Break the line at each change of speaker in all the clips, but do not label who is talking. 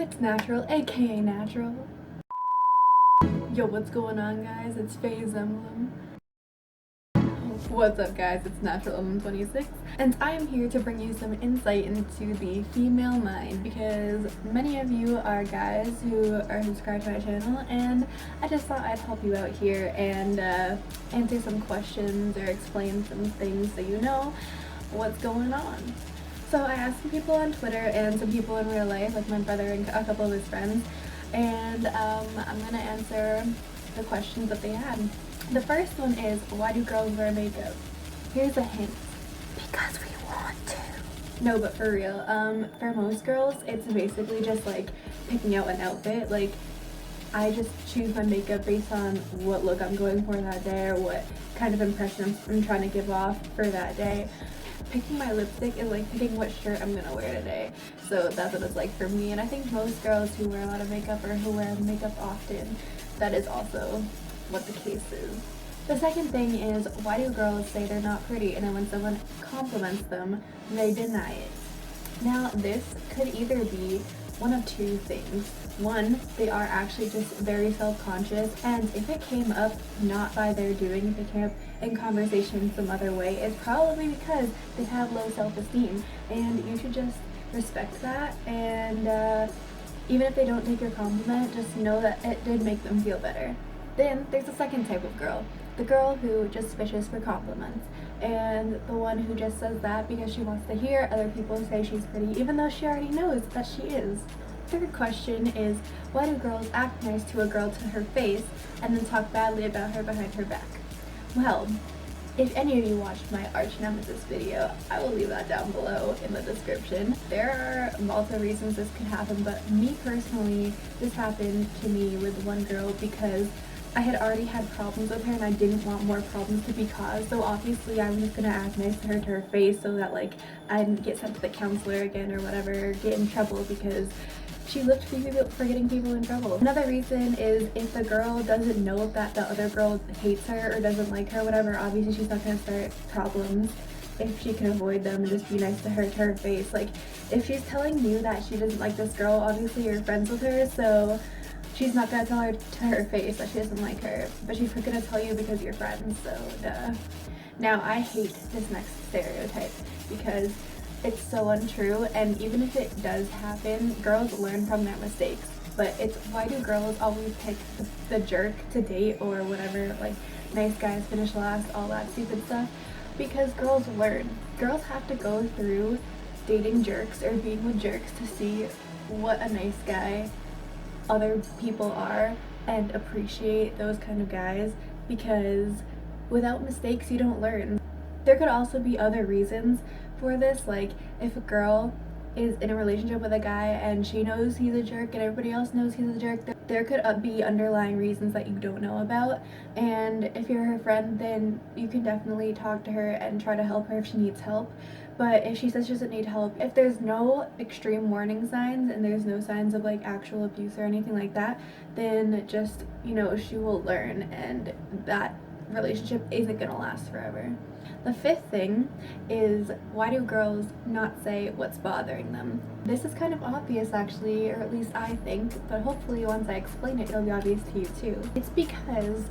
It's Natural, aka Natural. Yo, what's going on, guys? It's Faze Emblem. What's up, guys? It's Natural Emblem 26, and I am here to bring you some insight into the female mind because many of you are guys who are subscribed to my channel, and I just thought I'd help you out here and answer some questions or explain some things so you know what's going on. So I asked some people on Twitter and some people in real life, like my brother and a couple of his friends, and I'm gonna answer the questions that they had. The first one is, why do girls wear makeup? Here's a hint. Because we want to. No, but for real, for most girls, it's basically just like picking out an outfit. Like, I just choose my makeup based on what look I'm going for that day or what kind of impression I'm trying to give off for that day. Picking my lipstick is like picking what shirt I'm gonna wear today. So that's what it's like for me. And I think most girls who wear a lot of makeup or who wear makeup often, that is also what the case is. The second thing is, why do girls say they're not pretty and then when someone compliments them, they deny it? Now, this could either be one of two things. One, they are actually just very self-conscious, and if it came up not by their doing, if it came up in conversation some other way, it's probably because they have low self-esteem, and you should just respect that, and even if they don't take your compliment, just know that it did make them feel better. Then there's the second type of girl, the girl who just fishes for compliments, and the one who just says that because she wants to hear other people say she's pretty, even though she already knows that she is. Third question is, why do girls act nice to a girl to her face and then talk badly about her behind her back? Well, if any of you watched my arch nemesis video, I will leave that down below in the description. There are multiple reasons this could happen, but me personally, this happened to me with one girl because I had already had problems with her and I didn't want more problems to be caused, so obviously I was just gonna act nice to her face so that like I didn't get sent to the counselor again or whatever, get in trouble because she lived for getting people in trouble. Another reason is if the girl doesn't know that the other girl hates her or doesn't like her, whatever, obviously she's not gonna start problems if she can avoid them and just be nice to her face. Like, if she's telling you that she doesn't like this girl, obviously you're friends with her, so she's not gonna tell her to her face that she doesn't like her, but she's gonna tell you because you're friends, so duh. Now, I hate this next stereotype because it's so untrue, and even if it does happen, girls learn from their mistakes. But it's, why do girls always pick the jerk to date or whatever, like nice guys finish last, all that stupid stuff? Because girls learn. Girls have to go through dating jerks or being with jerks to see what a nice guy other people are and appreciate those kind of guys, because without mistakes you don't learn. There could also be other reasons for this, like if a girl is in a relationship with a guy and she knows he's a jerk and everybody else knows he's a jerk, there could be underlying reasons that you don't know about, and if you're her friend then you can definitely talk to her and try to help her if she needs help. But if she says she doesn't need help, if there's no extreme warning signs and there's no signs of like actual abuse or anything like that, then just, you know, she will learn and that relationship isn't gonna last forever. The fifth thing is, why do girls not say what's bothering them? This is kind of obvious actually, or at least I think, but hopefully once I explain it, it'll be obvious to you too. It's because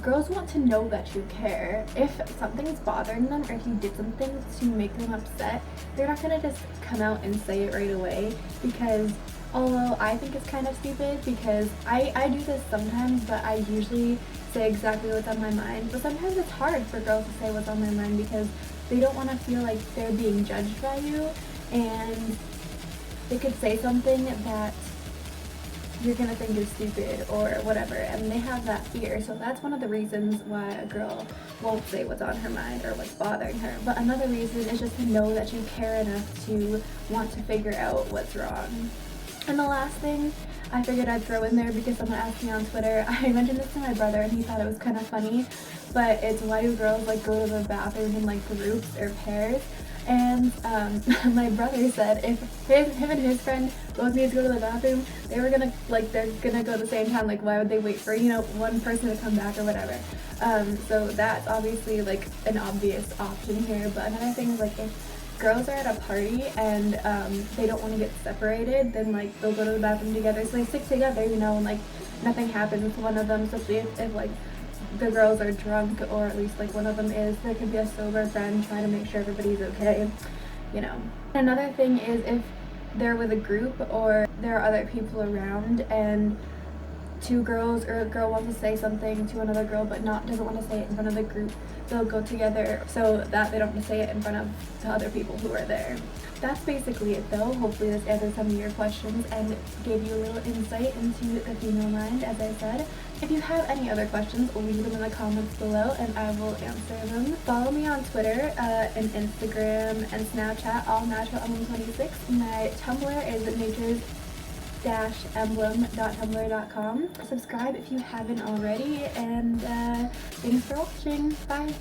girls want to know that you care. If something's bothering them or if you did something to make them upset, they're not gonna just come out and say it right away, because although I think it's kind of stupid because I do this sometimes, but I usually say exactly what's on my mind. But sometimes it's hard for girls to say what's on their mind because they don't want to feel like they're being judged by you, and they could say something that you're gonna think is stupid or whatever, and they have that fear. So that's one of the reasons why a girl won't say what's on her mind or what's bothering her. But another reason is just to know that you care enough to want to figure out what's wrong. And the last thing I figured I'd throw in there because someone asked me on Twitter, I mentioned this to my brother and he thought it was kind of funny, but it's, why do girls like go to the bathroom in like groups or pairs? And my brother said if him and his friend both need to go to the bathroom, they're gonna go at the same time. Like, why would they wait for, you know, one person to come back or whatever? So that's obviously like an obvious option here. But another thing is, like, if girls are at a party and they don't want to get separated, then like they'll go to the bathroom together, so they stick together, you know, and like nothing happens to one of them, especially if like the girls are drunk, or at least like one of them is. There could be a sober friend trying to make sure everybody's okay, you know. Another thing is if they're with a group or there are other people around and two girls or a girl wants to say something to another girl but doesn't want to say it in front of the group, they'll go together so that they don't have to say it in front of to other people who are there. That's basically it though. Hopefully this answered some of your questions and gave you a little insight into the female mind, as I said. If you have any other questions, leave them in the comments below and I will answer them. Follow me on Twitter and Instagram and Snapchat, all NaturalEmblem26. My Tumblr is natures-emblem.tumblr.com. Subscribe if you haven't already, and thanks for watching. Bye!